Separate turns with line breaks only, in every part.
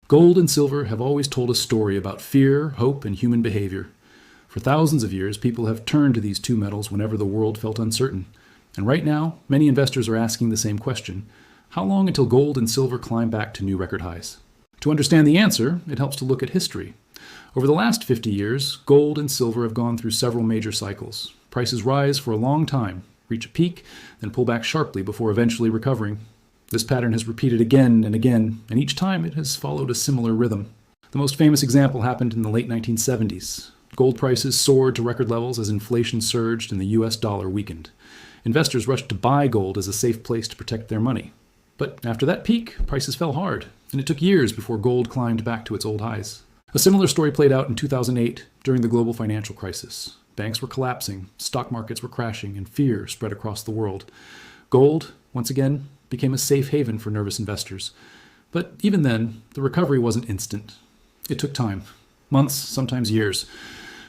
Gold and silver have always told a story about fear, hope, and human behavior. For thousands of years, people have turned to these two metals whenever the world felt uncertain. And right now, many investors are asking the same question: how long until gold and silver climb back to new record highs? To understand the answer, it helps to look at history. Over the last 50 years, gold and silver have gone through several major cycles. Prices rise for a long time, reach a peak, then pull back sharply before eventually recovering. This pattern has repeated again and again, and each time it has followed a similar rhythm. The most famous example happened in the late 1970s. Gold prices soared to record levels as inflation surged and the US dollar weakened. Investors rushed to buy gold as a safe place to protect their money. But after that peak, prices fell hard, and it took years before gold climbed back to its old highs. A similar story played out in 2008 during the global financial crisis. Banks were collapsing, stock markets were crashing, and fear spread across the world. Gold, once again, became a safe haven for nervous investors. But even then, the recovery wasn't instant. It took time, months, sometimes years,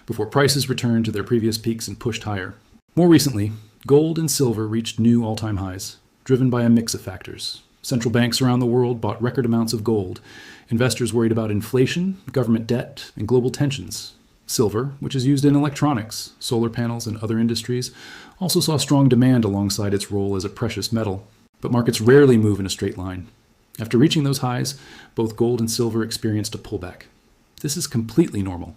before prices returned to their previous peaks and pushed higher. More recently, gold and silver reached new all-time highs, driven by a mix of factors. Central banks around the world bought record amounts of gold. Investors worried about inflation, government debt, and global tensions. Silver, which is used in electronics, solar panels, and other industries, also saw strong demand alongside its role as a precious metal. But markets rarely move in a straight line. After reaching those highs, both gold and silver experienced a pullback. This is completely normal.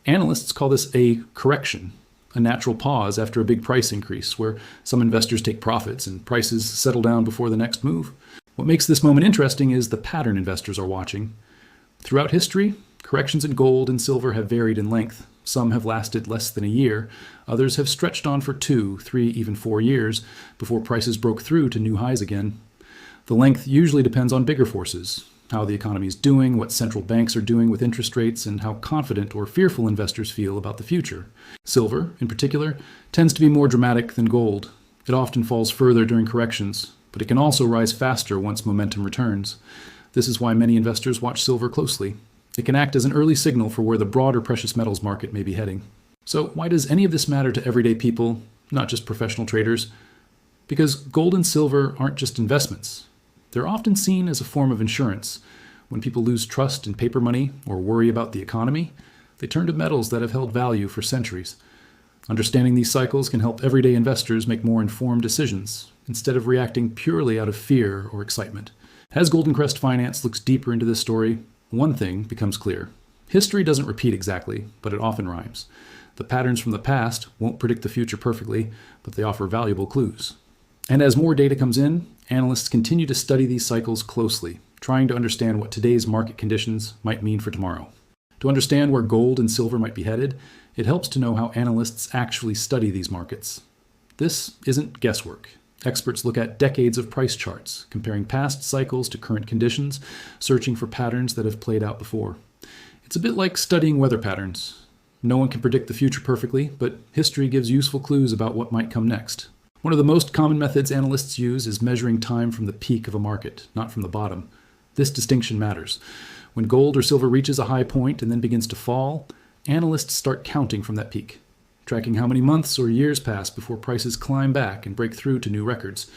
Analysts call this a correction, a natural pause after a big price increase, where some investors take profits and prices settle down before the next move. What makes this moment interesting is the pattern investors are watching. Throughout history, corrections in gold and silver have varied in length. Some have lasted less than a year. Others have stretched on for 2, 3, even 4 years before prices broke through to new highs again. The length usually depends on bigger forces: how the economy is doing, what central banks are doing with interest rates, and how confident or fearful investors feel about the future. Silver, in particular, tends to be more dramatic than gold. It often falls further during corrections, but it can also rise faster once momentum returns. This is why many investors watch silver closely. It can act as an early signal for where the broader precious metals market may be heading. So why does any of this matter to everyday people, not just professional traders? Because gold and silver aren't just investments. They're often seen as a form of insurance. When people lose trust in paper money or worry about the economy, they turn to metals that have held value for centuries. Understanding these cycles can help everyday investors make more informed decisions, instead of reacting purely out of fear or excitement. As Golden Crest Finance looks deeper into this story, one thing becomes clear. History doesn't repeat exactly, but it often rhymes. The patterns from the past won't predict the future perfectly, but they offer valuable clues. And as more data comes in, analysts continue to study these cycles closely, trying to understand what today's market conditions might mean for tomorrow. To understand where gold and silver might be headed, it helps to know how analysts actually study these markets. This isn't guesswork. Experts look at decades of price charts, comparing past cycles to current conditions, searching for patterns that have played out before. It's a bit like studying weather patterns. No one can predict the future perfectly, but history gives useful clues about what might come next. One of the most common methods analysts use is measuring time from the peak of a market, not from the bottom. This distinction matters. When gold or silver reaches a high point and then begins to fall, analysts start counting from that peak, tracking how many months or years pass before prices climb back and break through to new records.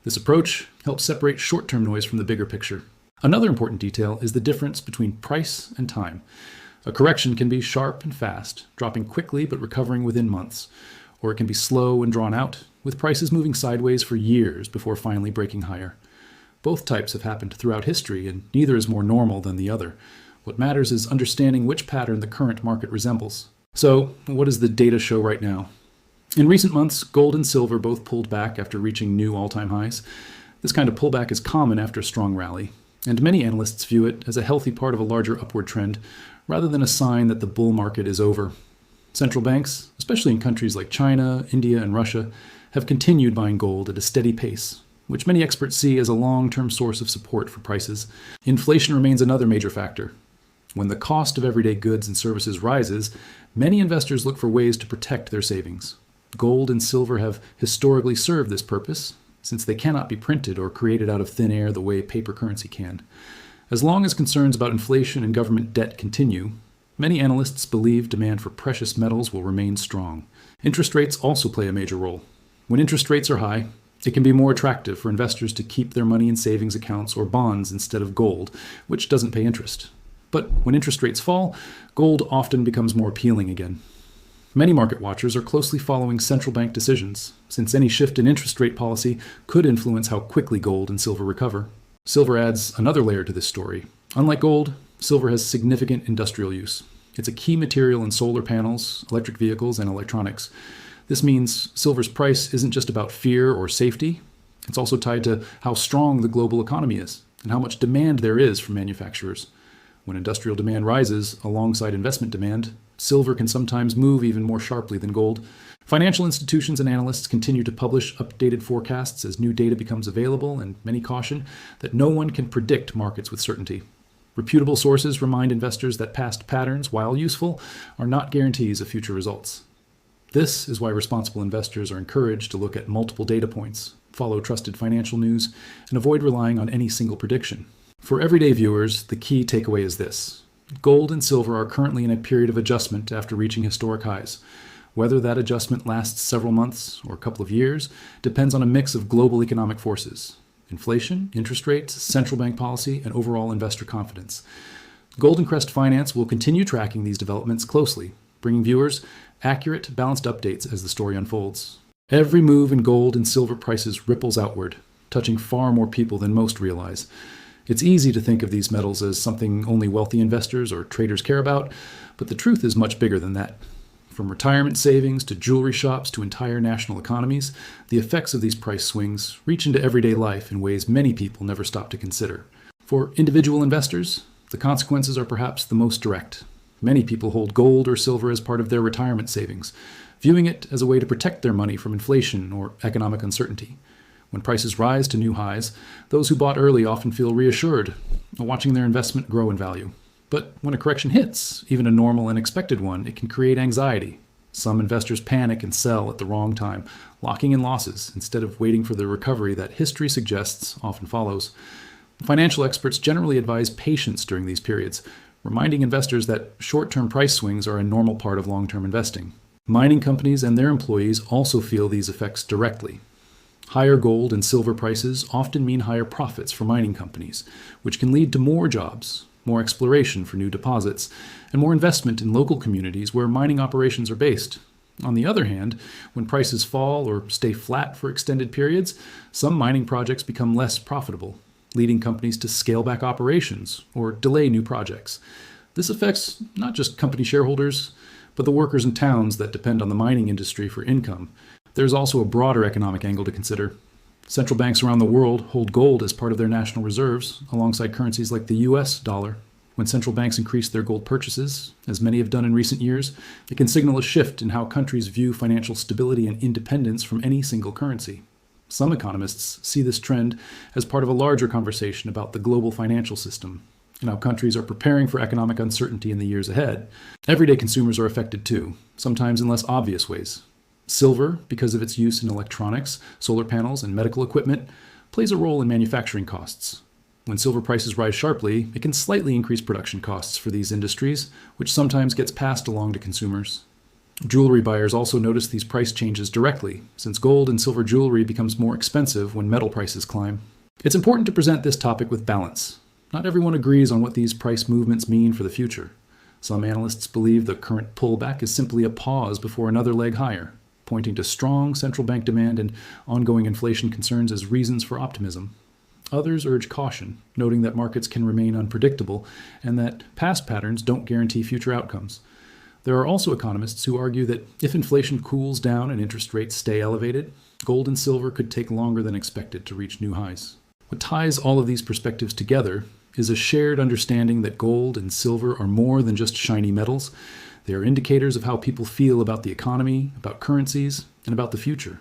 This approach helps separate short-term noise from the bigger picture. Another important detail is the difference between price and time. A correction can be sharp and fast, dropping quickly but recovering within months, or it can be slow and drawn out, with prices moving sideways for years before finally breaking higher. Both types have happened throughout history, and neither is more normal than the other. What matters is understanding which pattern the current market resembles. So, what does the data show right now? In recent months, gold and silver both pulled back after reaching new all-time highs. This kind of pullback is common after a strong rally, and many analysts view it as a healthy part of a larger upward trend, rather than a sign that the bull market is over. Central banks, especially in countries like China, India, and Russia, have continued buying gold at a steady pace, which many experts see as a long-term source of support for prices. Inflation remains another major factor. When the cost of everyday goods and services rises, many investors look for ways to protect their savings. Gold and silver have historically served this purpose, since they cannot be printed or created out of thin air the way paper currency can. As long as concerns about inflation and government debt continue, many analysts believe demand for precious metals will remain strong. Interest rates also play a major role. When interest rates are high, it can be more attractive for investors to keep their money in savings accounts or bonds instead of gold, which doesn't pay interest. But when interest rates fall, gold often becomes more appealing again. Many market watchers are closely following central bank decisions, since any shift in interest rate policy could influence how quickly gold and silver recover. Silver adds another layer to this story. Unlike gold, silver has significant industrial use. It's a key material in solar panels, electric vehicles, and electronics. This means silver's price isn't just about fear or safety. It's also tied to how strong the global economy is and how much demand there is from manufacturers. When industrial demand rises alongside investment demand, silver can sometimes move even more sharply than gold. Financial institutions and analysts continue to publish updated forecasts as new data becomes available, and many caution that no one can predict markets with certainty. Reputable sources remind investors that past patterns, while useful, are not guarantees of future results. This is why responsible investors are encouraged to look at multiple data points, follow trusted financial news, and avoid relying on any single prediction. For everyday viewers, the key takeaway is this. Gold and silver are currently in a period of adjustment after reaching historic highs. Whether that adjustment lasts several months or a couple of years depends on a mix of global economic forces: inflation, interest rates, central bank policy, and overall investor confidence. Gold and Crest Finance will continue tracking these developments closely, bringing viewers accurate, balanced updates as the story unfolds. Every move in gold and silver prices ripples outward, touching far more people than most realize. It's easy to think of these metals as something only wealthy investors or traders care about, but the truth is much bigger than that. From retirement savings to jewelry shops to entire national economies, the effects of these price swings reach into everyday life in ways many people never stop to consider. For individual investors, the consequences are perhaps the most direct. Many people hold gold or silver as part of their retirement savings, viewing it as a way to protect their money from inflation or economic uncertainty. When prices rise to new highs, those who bought early often feel reassured, watching their investment grow in value. But when a correction hits, even a normal and expected one, it can create anxiety. Some investors panic and sell at the wrong time, locking in losses instead of waiting for the recovery that history suggests often follows. Financial experts generally advise patience during these periods, reminding investors that short-term price swings are a normal part of long-term investing. Mining companies and their employees also feel these effects directly. Higher gold and silver prices often mean higher profits for mining companies, which can lead to more jobs, more exploration for new deposits, and more investment in local communities where mining operations are based. On the other hand, when prices fall or stay flat for extended periods, some mining projects become less profitable, leading companies to scale back operations or delay new projects. This affects not just company shareholders, but the workers in towns that depend on the mining industry for income. There's also a broader economic angle to consider. Central banks around the world hold gold as part of their national reserves, alongside currencies like the US dollar. When central banks increase their gold purchases, as many have done in recent years, it can signal a shift in how countries view financial stability and independence from any single currency. Some economists see this trend as part of a larger conversation about the global financial system and how countries are preparing for economic uncertainty in the years ahead. Everyday consumers are affected too, sometimes in less obvious ways. Silver, because of its use in electronics, solar panels, and medical equipment, plays a role in manufacturing costs. When silver prices rise sharply, it can slightly increase production costs for these industries, which sometimes gets passed along to consumers. Jewelry buyers also notice these price changes directly, since gold and silver jewelry becomes more expensive when metal prices climb. It's important to present this topic with balance. Not everyone agrees on what these price movements mean for the future. Some analysts believe the current pullback is simply a pause before another leg higher, pointing to strong central bank demand and ongoing inflation concerns as reasons for optimism. Others urge caution, noting that markets can remain unpredictable and that past patterns don't guarantee future outcomes. There are also economists who argue that if inflation cools down and interest rates stay elevated, gold and silver could take longer than expected to reach new highs. What ties all of these perspectives together is a shared understanding that gold and silver are more than just shiny metals. They are indicators of how people feel about the economy, about currencies, and about the future.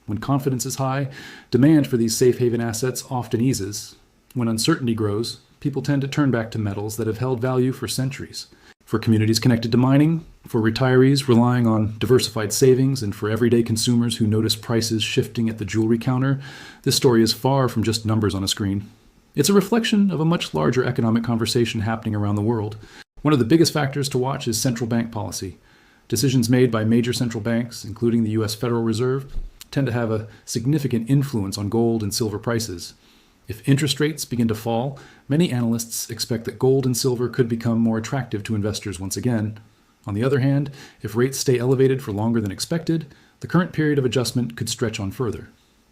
When confidence is high, demand for these safe haven assets often eases. When uncertainty grows, people tend to turn back to metals that have held value for centuries. For communities connected to mining, for retirees relying on diversified savings, and for everyday consumers who notice prices shifting at the jewelry counter, this story is far from just numbers on a screen. It's a reflection of a much larger economic conversation happening around the world. One of the biggest factors to watch is central bank policy. Decisions made by major central banks, including the U.S. Federal Reserve, tend to have a significant influence on gold and silver prices. If interest rates begin to fall, many analysts expect that gold and silver could become more attractive to investors once again. On the other hand, if rates stay elevated for longer than expected, the current period of adjustment could stretch on further.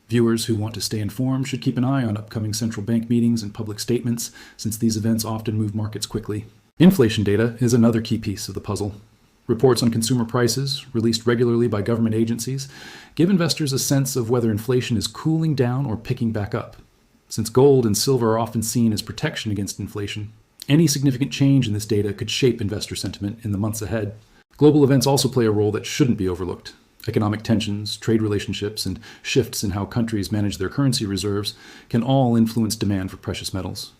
Viewers who want to stay informed should keep an eye on upcoming central bank meetings and public statements, since these events often move markets quickly. Inflation data is another key piece of the puzzle. Reports on consumer prices, released regularly by government agencies, give investors a sense of whether inflation is cooling down or picking back up. Since gold and silver are often seen as protection against inflation, any significant change in this data could shape investor sentiment in the months ahead. Global events also play a role that shouldn't be overlooked. Economic tensions, trade relationships, and shifts in how countries manage their currency reserves can all influence demand for precious metals.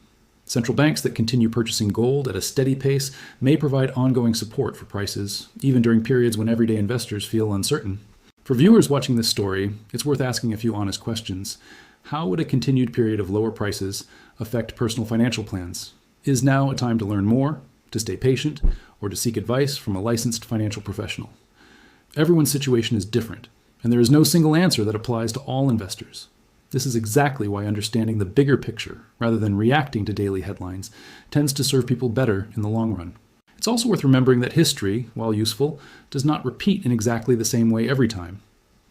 Central banks that continue purchasing gold at a steady pace may provide ongoing support for prices, even during periods when everyday investors feel uncertain. For viewers watching this story, it's worth asking a few honest questions. How would a continued period of lower prices affect personal financial plans? Is now a time to learn more, to stay patient, or to seek advice from a licensed financial professional? Everyone's situation is different, and there is no single answer that applies to all investors. This is exactly why understanding the bigger picture, rather than reacting to daily headlines, tends to serve people better in the long run. It's also worth remembering that history, while useful, does not repeat in exactly the same way every time.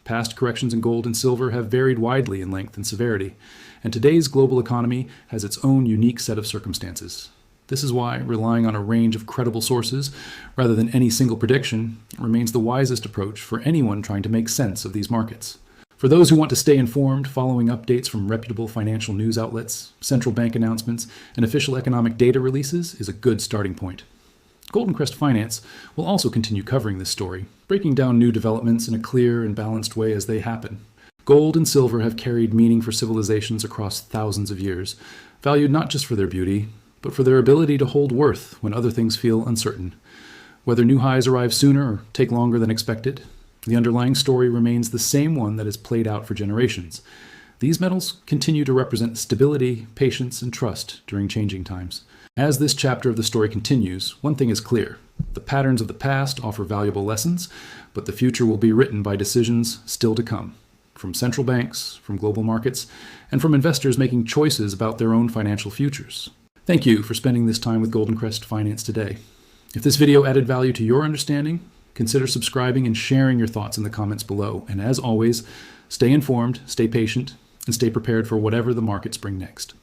Past corrections in gold and silver have varied widely in length and severity, and today's global economy has its own unique set of circumstances. This is why relying on a range of credible sources, rather than any single prediction, remains the wisest approach for anyone trying to make sense of these markets. For those who want to stay informed, following updates from reputable financial news outlets, central bank announcements, and official economic data releases is a good starting point. Crest Finance will also continue covering this story, breaking down new developments in a clear and balanced way as they happen. Gold and silver have carried meaning for civilizations across thousands of years, valued not just for their beauty, but for their ability to hold worth when other things feel uncertain. Whether new highs arrive sooner or take longer than expected, the underlying story remains the same one that has played out for generations. These metals continue to represent stability, patience, and trust during changing times. As this chapter of the story continues, one thing is clear. The patterns of the past offer valuable lessons, but the future will be written by decisions still to come, from central banks, from global markets, and from investors making choices about their own financial futures. Thank you for spending this time with Crest Finance today. If this video added value to your understanding, consider subscribing and sharing your thoughts in the comments below. And as always, stay informed, stay patient, and stay prepared for whatever the markets bring next.